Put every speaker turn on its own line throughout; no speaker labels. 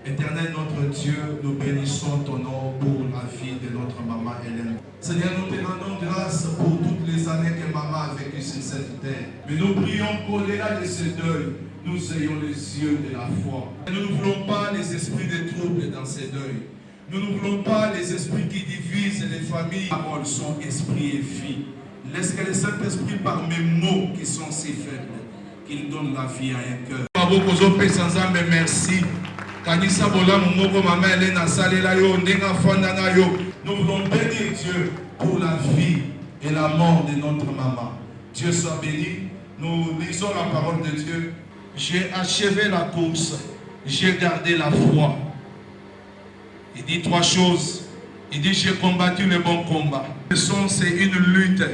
Éternel notre Dieu, nous bénissons ton nom pour la vie de notre maman Hélène. Seigneur, nous te rendons grâce pour toutes les années que maman a vécues sur cette terre. Mais nous prions qu'au-delà de ce deuil, nous ayons les yeux de la foi. Et nous ne voulons pas les esprits de trouble dans ces deuils. Nous ne voulons pas les esprits qui divisent les familles. Paroles sont esprit et vie. Laisse que le Saint-Esprit, par mes mots qui sont si faibles, qu'il donne la vie à un cœur. Merci. Nous voulons bénir Dieu pour la vie et la mort de notre maman. Dieu soit béni. Nous lisons la parole de Dieu. J'ai achevé la course. J'ai gardé la foi. Il dit trois choses. Il dit j'ai combattu le bon combat. C'est une lutte.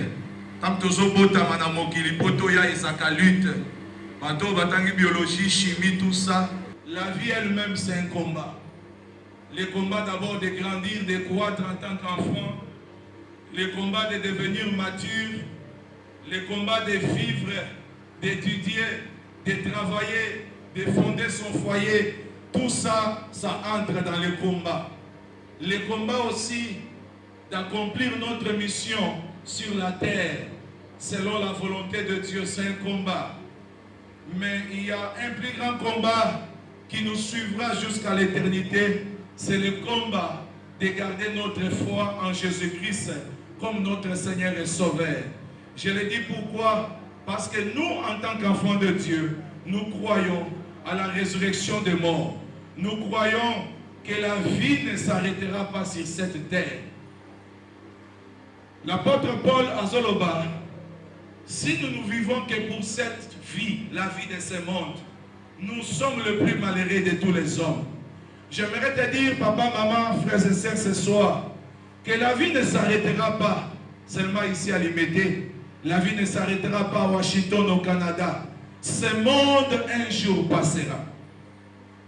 Lutte. Biologie, chimie, tout ça. La vie elle-même, c'est un combat. Le combat d'abord de grandir, de croître en tant qu'enfant. Le combat de devenir mature. Le combat de vivre, d'étudier, de travailler, de fonder son foyer. Tout ça, ça entre dans le combat. Le combat aussi d'accomplir notre mission sur la terre. Selon la volonté de Dieu, c'est un combat. Mais il y a un plus grand combat qui nous suivra jusqu'à l'éternité, c'est le combat de garder notre foi en Jésus-Christ comme notre Seigneur et Sauveur. Je le dis pourquoi? Parce que nous, en tant qu'enfants de Dieu, nous croyons à la résurrection des morts. Nous croyons que la vie ne s'arrêtera pas sur cette terre. L'apôtre Paul à Zoloba, si nous ne vivons que pour cette vie, la vie de ce monde, nous sommes le plus malheureux de tous les hommes. J'aimerais te dire, papa, maman, frères et sœurs, ce soir, que la vie ne s'arrêtera pas seulement ici à Limité. La vie ne s'arrêtera pas à Washington, au Canada. Ce monde, un jour, passera.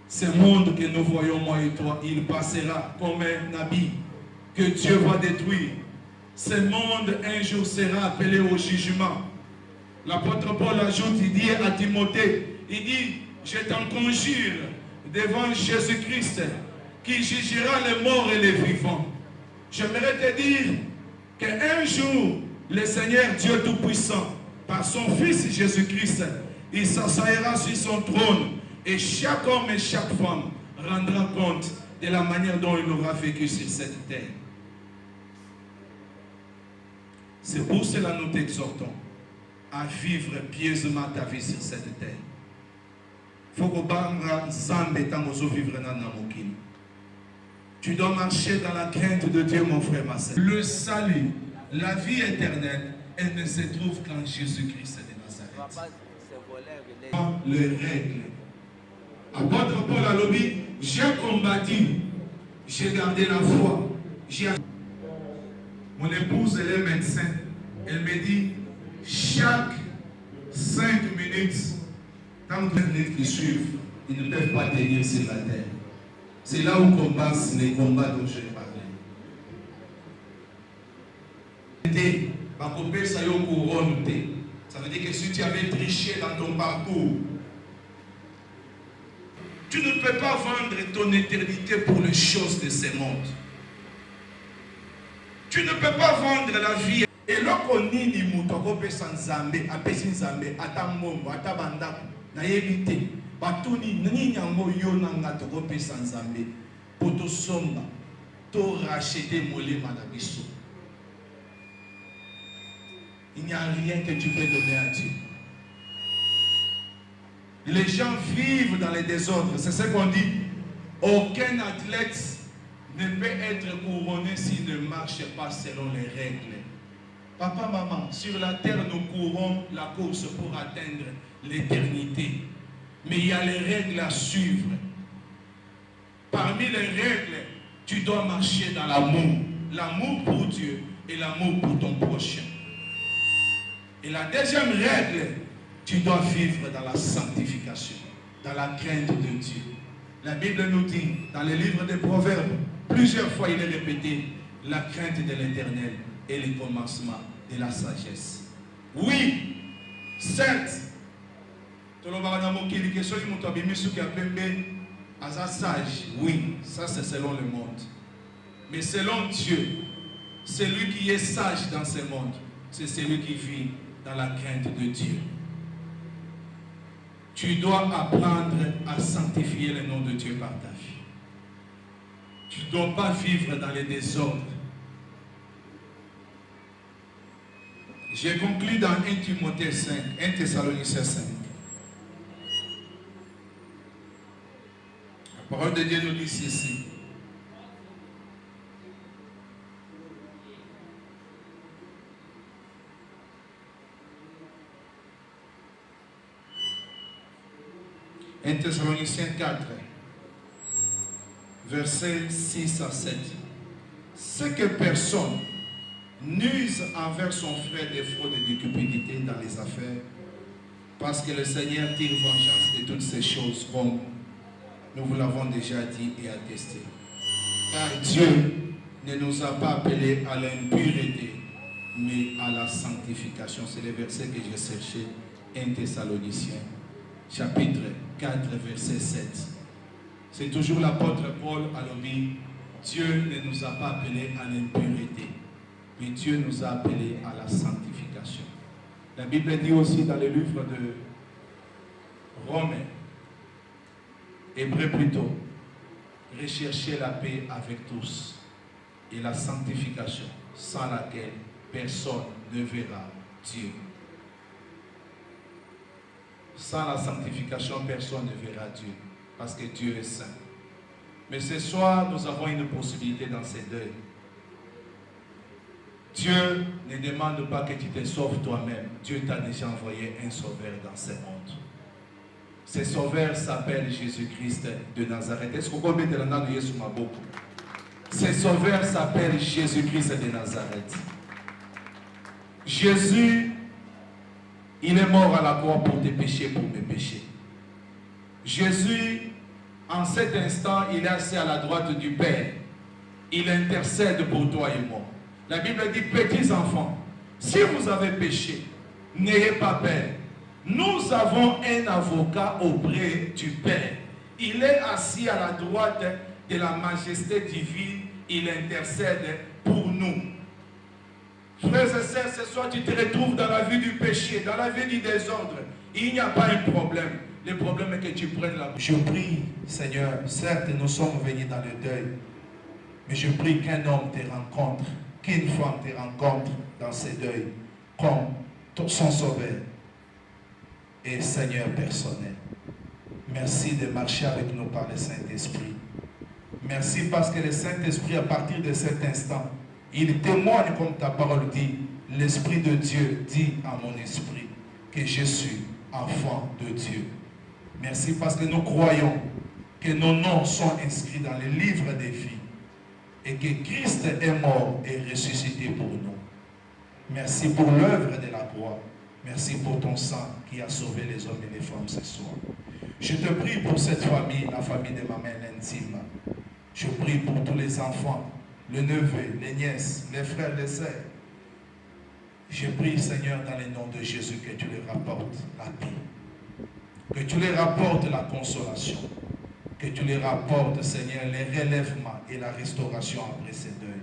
Ce monde que nous voyons, moi et toi, il passera comme un habit que Dieu va détruire. Ce monde, un jour, sera appelé au jugement. L'apôtre Paul ajoute, il dit à Timothée, il dit, je t'en conjure devant Jésus-Christ qui jugera les morts et les vivants. J'aimerais te dire qu'un jour, le Seigneur Dieu Tout-Puissant, par son Fils Jésus-Christ, il s'asseyera sur son trône et chaque homme et chaque femme rendra compte de la manière dont il aura vécu sur cette terre. C'est pour cela que nous t'exhortons à vivre pieusement ta vie sur cette terre. Tu dois marcher dans la crainte de Dieu, mon frère, ma sœur. Le salut, la vie éternelle, elle ne se trouve qu'en Jésus-Christ de Nazareth. Les règles. Apôtre Paul a dit, j'ai combattu, j'ai gardé la foi. Mon épouse, elle est médecin. Elle me dit, chaque 5 minutes, tant que les minutes qui suivent, ils ne peuvent pas tenir sur la terre. C'est là où commencent les combats dont j'ai parlé. Ça veut dire que si tu avais triché dans ton parcours, tu ne peux pas vendre ton éternité pour les choses de ce monde. Tu ne peux pas vendre la vie. Et lorsqu'on dit que tu peux sans Zambé, apesi Zambé, atamombo, atabanda, na yebite, batuni ni nyango yo nanga to peux sans Zambé, pour to somba, to racheter molema na biso. Il n'y a rien que tu peux donner à Dieu. Les gens vivent dans les désordres. C'est ce qu'on dit. Aucun athlète ne peut être couronné s'il ne marche pas selon les règles. Papa, maman, sur la terre, nous courons la course pour atteindre l'éternité. Mais il y a les règles à suivre. Parmi les règles, tu dois marcher dans l'amour. L'amour pour Dieu et l'amour pour ton prochain. Et la deuxième règle, tu dois vivre dans la sanctification, dans la crainte de Dieu. La Bible nous dit, dans le livre des Proverbes, plusieurs fois il est répété, la crainte de l'Éternel est le commencement de la sagesse. Oui, certes, Asa sage, oui, ça c'est selon le monde. Mais selon Dieu, celui qui est sage dans ce monde, c'est celui qui vit dans la crainte de Dieu. Tu dois apprendre à sanctifier le nom de Dieu par ta vie. Tu ne dois pas vivre dans les désordres. J'ai conclu dans 1 Timothée 5, 1 Thessaloniciens 5. La parole de Dieu nous dit ceci. « 1 Thessaloniciens 4, versets 6 à 7. C'est que personne n'use envers son frère des fraudes et de cupidité dans les affaires, parce que le Seigneur tire vengeance de toutes ces choses, comme nous vous l'avons déjà dit et attesté. Car Dieu ne nous a pas appelés à l'impureté, mais à la sanctification. » C'est le verset que j'ai cherché, 1 Thessaloniciens, chapitre 4, verset 7. C'est toujours l'apôtre Paul à l'obéi. Dieu ne nous a pas appelés à l'impureté, mais Dieu nous a appelés à la sanctification. La Bible dit aussi dans le livre de Romains, Hébreux plutôt, recherchez la paix avec tous et la sanctification, sans laquelle personne ne verra Dieu. Sans la sanctification, personne ne verra Dieu, parce que Dieu est saint. Mais ce soir, nous avons une possibilité dans ces deuils. Dieu ne demande pas que tu te sauves toi-même. Dieu t'a déjà envoyé un sauveur dans ce monde. Ce sauveur s'appelle Jésus-Christ de Nazareth. Est-ce qu'on peut mettre le nom de Jésus ma boucle? Ce sauveur s'appelle Jésus-Christ de Nazareth. Jésus, il est mort à la croix pour tes péchés, pour mes péchés. Jésus, en cet instant, il est assis à la droite du Père. Il intercède pour toi et moi. La Bible dit, petits enfants, si vous avez péché, n'ayez pas peur. Nous avons un avocat auprès du Père. Il est assis à la droite de la majesté divine. Il intercède pour nous. Frères et sœurs, ce soir tu te retrouves dans la vie du péché, dans la vie du désordre. Il n'y a pas un problème. Le problème est que tu prennes la... Je prie, Seigneur, certes nous sommes venus dans le deuil, mais je prie qu'un homme te rencontre, qu'une femme te rencontre dans ce deuil, comme son sauveur et Seigneur personnel. Merci de marcher avec nous par le Saint-Esprit. Merci parce que le Saint-Esprit, à partir de cet instant, il témoigne comme ta parole dit. L'Esprit de Dieu dit à mon esprit que je suis enfant de Dieu. Merci parce que nous croyons que nos noms sont inscrits dans le livre des vies et que Christ est mort et ressuscité pour nous. Merci pour l'œuvre de la croix. Merci pour ton sang qui a sauvé les hommes et les femmes ce soir. Je te prie pour cette famille, la famille de ma mère intime. Je prie pour tous les enfants, le neveu, les nièces, les frères, les sœurs. Je prie, Seigneur, dans le nom de Jésus, que tu leur rapportes la paix, que tu leur rapportes la consolation, que tu leur rapportes, Seigneur, les relèvements et la restauration après ces deuils.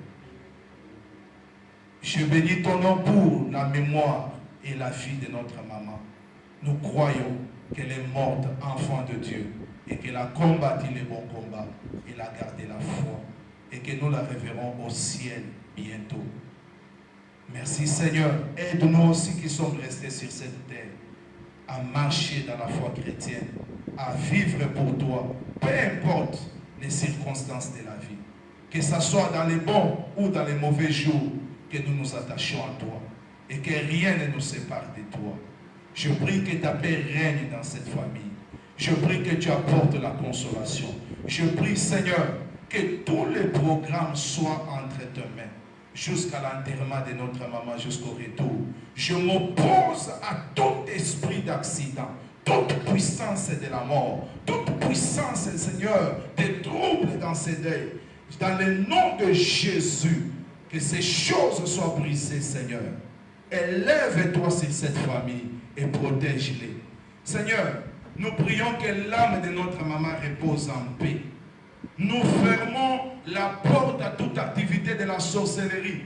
Je bénis ton nom pour la mémoire et la vie de notre maman. Nous croyons qu'elle est morte, enfant de Dieu, et qu'elle a combattu le bon combat, elle a gardé la foi, et que nous la reverrons au ciel bientôt. Merci Seigneur, aide-nous aussi qui sommes restés sur cette terre à marcher dans la foi chrétienne, à vivre pour toi, peu importe les circonstances de la vie. Que ce soit dans les bons ou dans les mauvais jours, que nous nous attachions à toi et que rien ne nous sépare de toi. Je prie que ta paix règne dans cette famille. Je prie que tu apportes la consolation. Je prie Seigneur que tous les programmes soient entre tes mains jusqu'à l'enterrement de notre maman, jusqu'au retour. Je m'oppose à tout esprit d'accident, toute puissance de la mort, toute puissance, Seigneur, des troubles dans ces deuils. Dans le nom de Jésus, que ces choses soient brisées, Seigneur. Élève-toi sur cette famille et protège-les. Seigneur, Nous prions que l'âme de notre maman repose en paix. Nous fermons la porte à toute activité de la sorcellerie.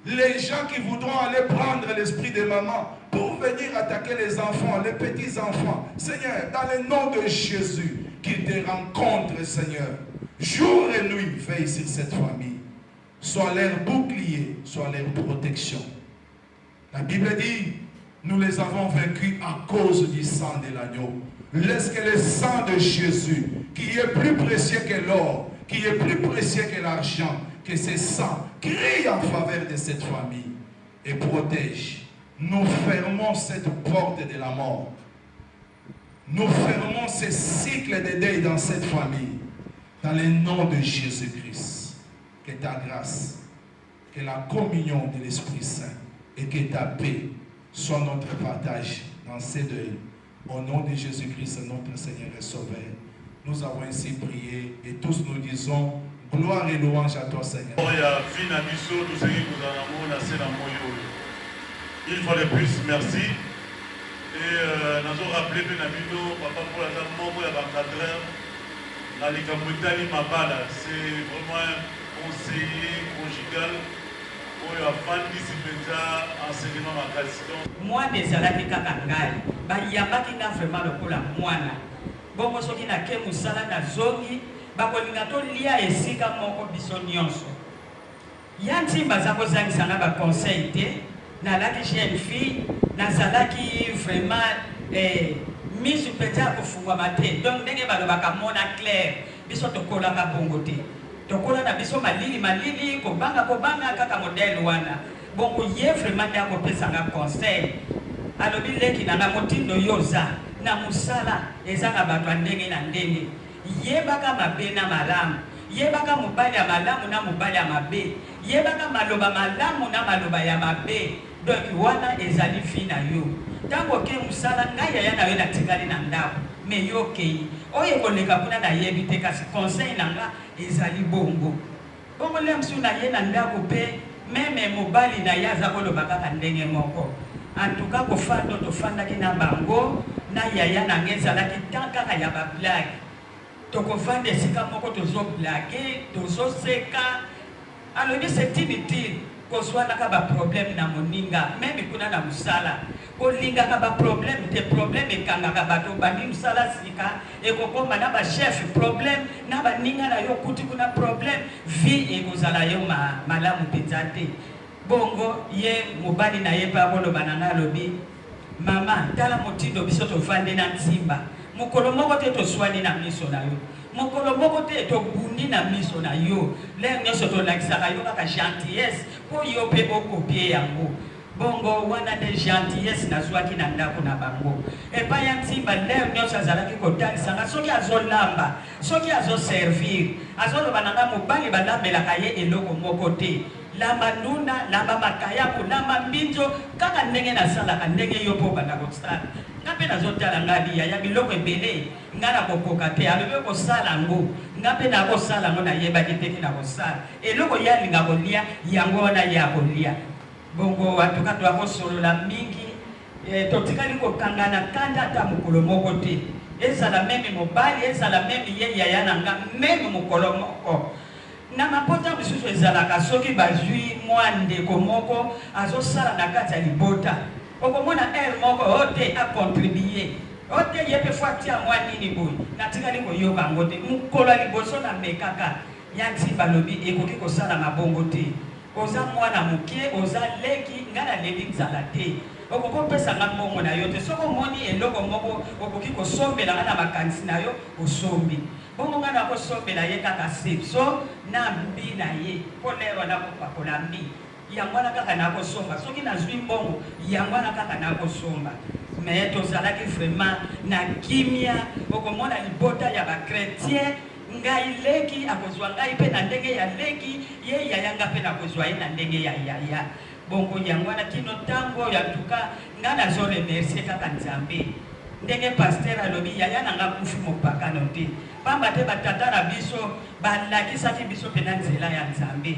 Les gens qui voudront aller prendre l'esprit de maman pour venir attaquer les enfants, les petits-enfants, Seigneur, dans le nom de Jésus, qu'ils te rencontrent, Seigneur. Jour et nuit, veille sur cette famille. Sois leur bouclier, sois leur protection. La Bible dit, nous les avons vaincus à cause du sang de l'agneau. Laisse que le sang de Jésus, qui est plus précieux que l'or, qui est plus précieux que l'argent, que ce sang crie en faveur de cette famille et protège. Nous fermons cette porte de la mort. Nous fermons ce cycle de deuil dans cette famille. Dans le nom de Jésus-Christ. Que ta grâce, que la communion de l'Esprit Saint et que ta paix soient notre partage dans ces deuils. Au nom de Jésus-Christ, notre Seigneur et Sauveur, nous avons ainsi prié et tous nous disons gloire et louange à toi, Seigneur.
Une fois de plus, merci. Et nous avons rappelé que papa pour la membre de l'encadreur, c'est vraiment un conseiller conjugal.
Moi, des alaki kakangai, ba yambaki na vraiment le pour la moine. Bongo soki na ke musala na zongi, ba kolinga to lia esika moko biso nyonso. Yanti bazako zangisa na ba conseil te, na laki jeune fille, na zalaki vraiment mise peut-être pour fungwa mate. Donc ndenge ba lobaka mona clair, biso to kola ka bongo te. Tokola na biso malili kobanga kaka modèle wana bongo ye vraiment ya kopesa nga conseil alobi leki na motindo yoza na musala ezaka bato ndenge na ndenge yebaka mabe na malamu yebaka mobali ya malamu na mobali ya mabe yebaka maloba malamu na maloba ya mabe donc wana ezali fi na yo tango ke musala ngai ya na yo na tikali na ndako me yo kei oye koleka kuna na yebi te kasi conseil nanga ezali bongo bongo le msu na ye na ndako pe meme mobali na yaza koloba kaka ndenge moko en tout cas kofanda tofandaki na bango na yaya na ngezalaki tant kaka ya ba blague tokovanda esika moko tozo blague tozo seka alobi c'est inutile kozwanaka ba problème na moninga meme kuna na musala kolingaka ba problème te problème ekangaka bato bandi musala sika ekokoma na ba chef problème na baninga na yo kuti kuna problème vie ekozala yo malamu penza te bongo ye mobali na ye pa koloba na nga lobi mama tala motindo biso tovande na nzimba mokolo moko te toswani na miso na yo mokolo moko te tobundi na miso na yo le nyonso tolakisaka yo kaka gentillesse po yo mpe okopie yango bongo wana de gentillesse nazwaki na ndako na bango epai ya nzimba leo nyonso azalaki kotalisanga soki azolamba soki azoservir azoloba na nga mobali balambelaka ye eloko moko te lamba ndunda lamba makayaku lamba mbinzo kaka ndenge nasalaka ndenge yo mpo banda kosala nga mpe nazotala nga liya ya biloko ebele nga na kokoka te alobi kosala ngo nga mpe nakosala ngo nayebaki teki na kosala eloko ye alinga kolia yango wana ye akolia bongo atuka twakosolola mingi totikali kokangana kanda ata mokolo moko te ezala meme mobali ezala meme ye yaya na nga meme mokolo moko na mapota misusu ezalaka soki bazwi mwa ndeko moko azosala na kati ya libota okomona aire moko ote akontribue ote ye mpe fo atia mwa nini boye natikali koyoka yango te mokolo ya liboso na mekaka ya ntimba lobi ekoki kosala mabongo te oza mwana mokie oza leki nga na leli nzala te okokopesa nga mbongo na yo te soki omoni eloko moko okoki kosombela nga na makanisi na yo osombi bongo nga nakosombela ye kaka sepso na mbi na ye mpo lero nakopakola mbi yango wana kaka nakosomba soki nazwi mbongo yango wana kaka nakosomba me tozalaki vraiment na kimia okomona libota ya bakretien ngai leki akozwa ngai mpe na ndenge ya leki ye yayanga mpe nakozwa ye na ndenge ya yaya bongo yango wana kino ntango ya tuka nga nazoremercie kaka nzambe ndenge paster alobi yaya nanga kufi mopakano te pamba te batata na biso balakisaki biso mpe na nzela ya nzambe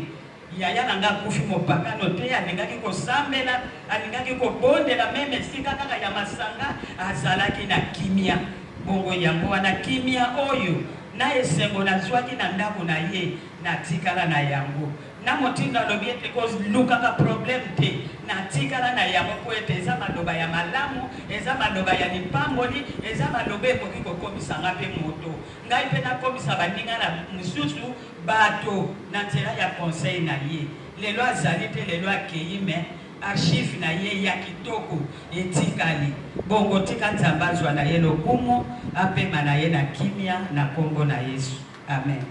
yaya nanga kufi mopakano te alingaki kosambela alingaki kobondela meme esika kaka ya masanga azalaki na kimia bongo yango wana kimia oyo na esengo nazwaki na ndako na ye natikala na yango na motindo alobi ete kozilukaka problème te natikala na yango po ete eza maloba ya malamu eza maloba ya lipamboli eza maloba ekoki kokomisanga mpe moto ngai mpe nakomisa baninga na mosusu bato na nzela ya conseil na ye lelo azali te lelo akei me archive na ye ya kitoko etikali bongo tika nzambe azwa na ye lokumu apema na ye na kimia na kombo na Yesu amen.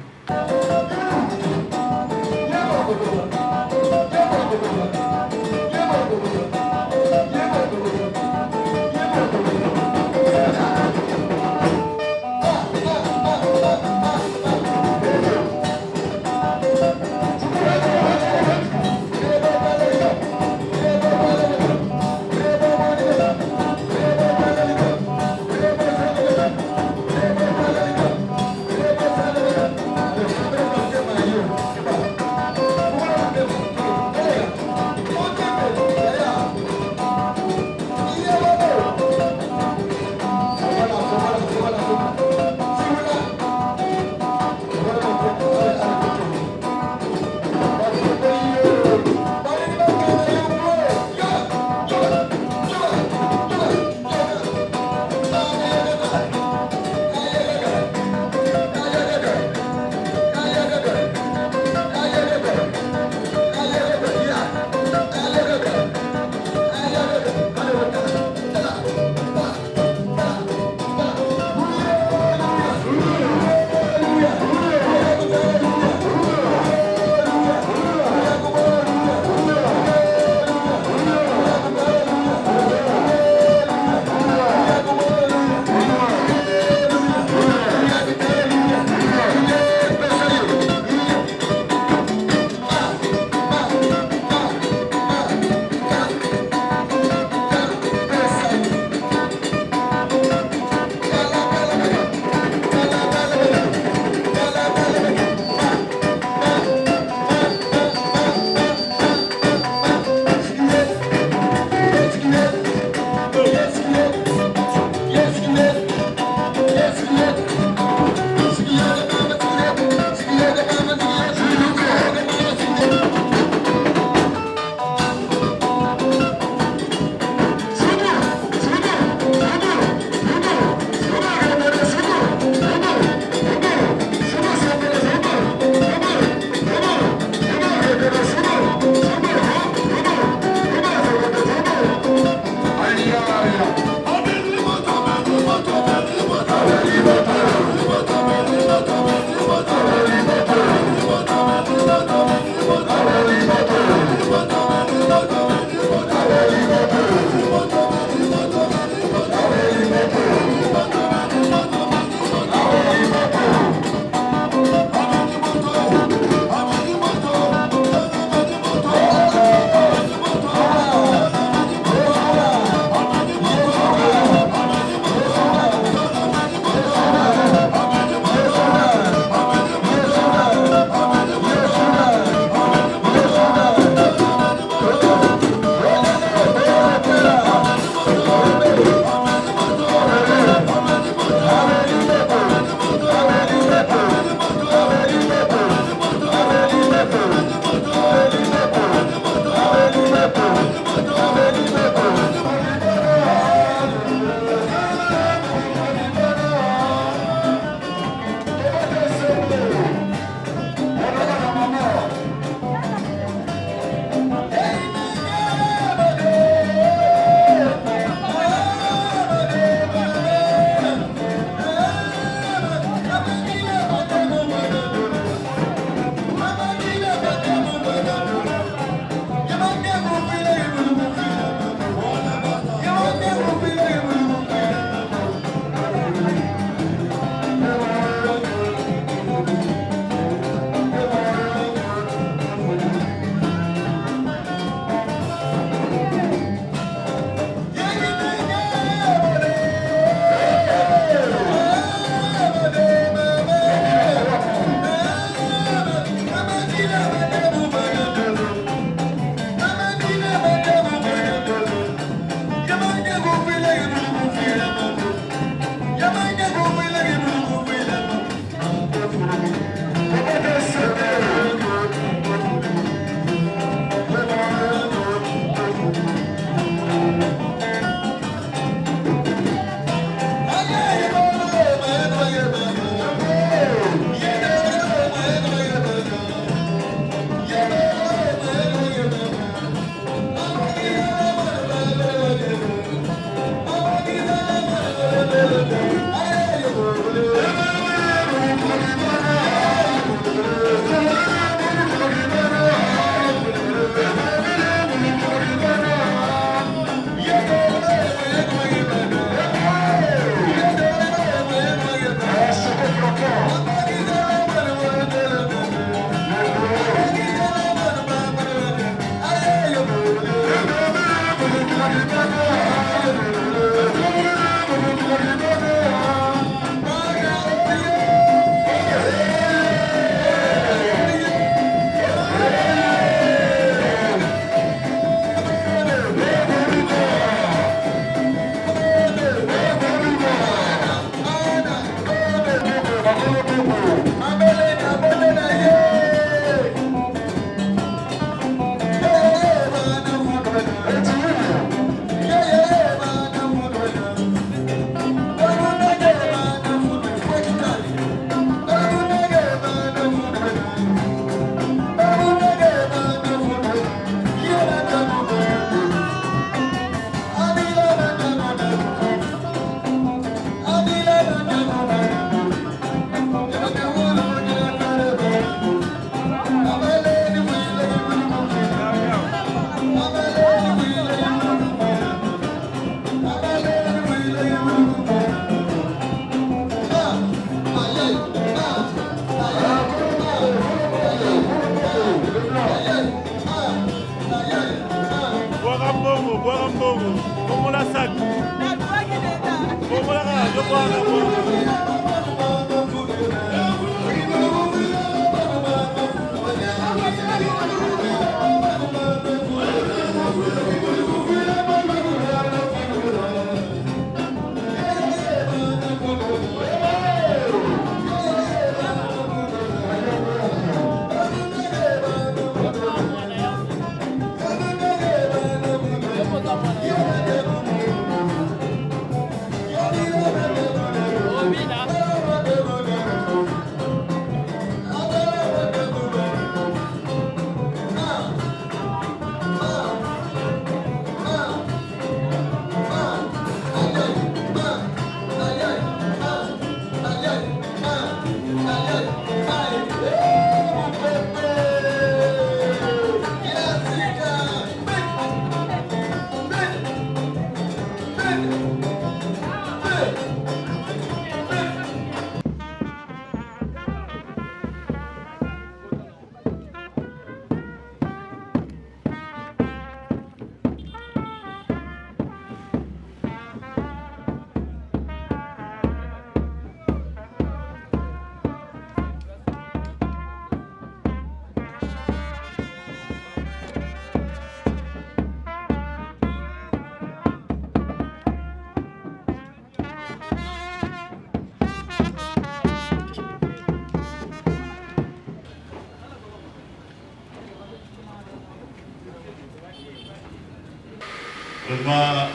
Vraiment,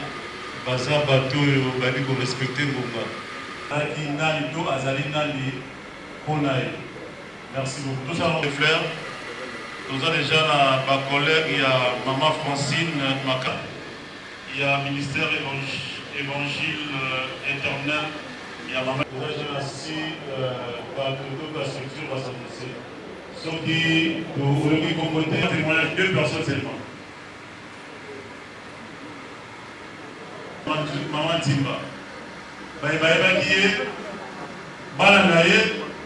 baza bateau bali ko respecter ngomba. Aki nali to azali nali konae. Merci beaucoup. Nous allons les fleurs. Nous avons déjà ma collègue, il y a Maman Francine Maka. Il y a ministère évangile éternel. Il y a Maman. Nous avons aussi la structure à s'annoncer. Sauf qui, pour le communauté, témoignage 2 personnes seulement. Maman Timba. Baïba qui est balanaye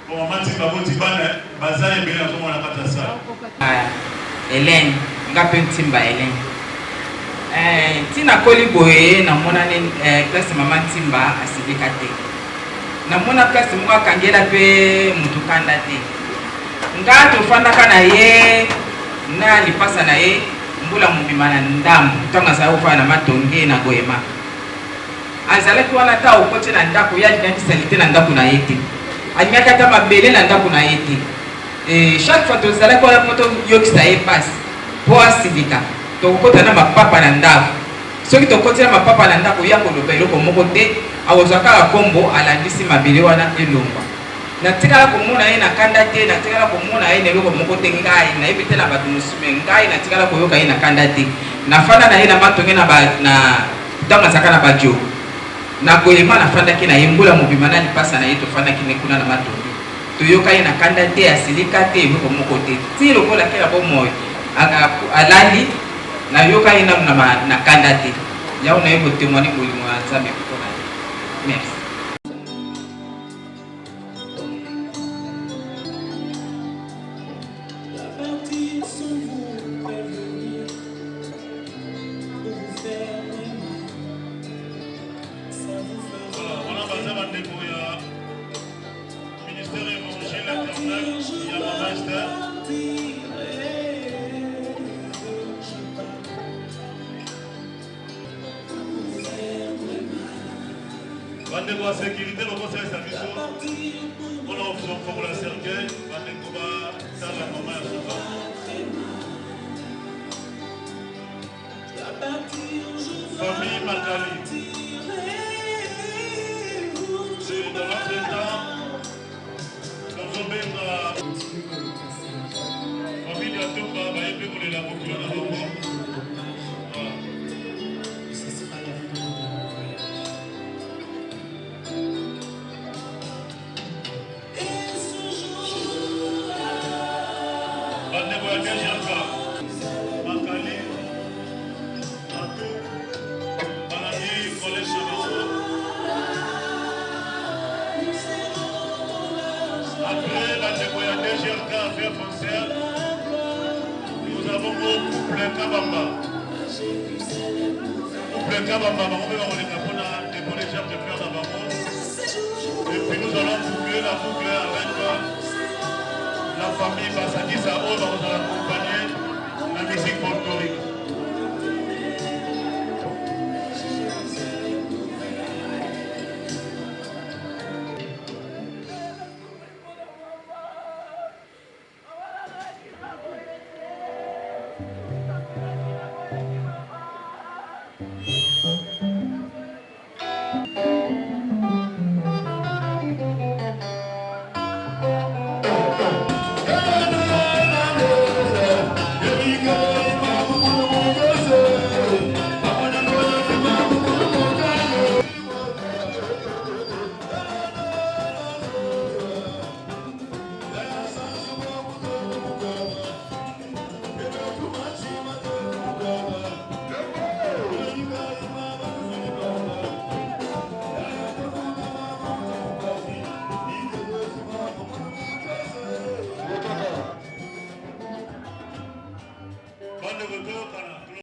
pour Maman Timba Botibane, Baza et Bénin, on a pas ça.
Hélène, Ngapé Timba Hélène. Tina Koli Boye, na mona classe Maman Timba à Sidikate. Na mona classe Mwa Kangela pe Mutukanda te. Nga tofanda kana ye na lipasa na ye mbula mubimana ndamu tonga za ufa na matonge na goema. Azala kwa na ta ukote na ndako ya jikati salite na ndako na yete. Anyaka ta mabele na ndako na yete. Chaque fois to zala kwa poto yokisa e pass. Po asivika. To ukota na mapapa na ndako. Soki to kote na mapapa na ndako ya kolobelo ko moko te awozaka kombo alandisi mabele wana elongwa. Na tikala komona ye na kanda te na tikala komona ye ne loko moko te ngai na ebite na batu musume ngai na tikala koyoka ye na kanda te na fanda na ye na matonge na na tanga saka na bajo na koyema na fanda ki na yembula mobimana lipasa na ye to fanda ki ne kuna na matonge to yoka ye na kanda te asilika te loko moko te ti lokola kela bo moyo alali na yoka ye na kanda te yao na yebo témoigner ko limo nzambe ko na. Merci.
Rendez-vous à sécurité, le conseil de service. On a option pour la cercueil. Rendez-vous à la maman à souvent. Famille Makali. C'est dans l'ancien temps. Nous sommes famille de Atomba, bah, il peut vous la boucle dans le monde. Nous avons au couple Kabamba. couple Kabamba, on va déposer les germes de fleurs d'abord. Et puis nous allons boucler la boucle avec la famille Bassadi Sao.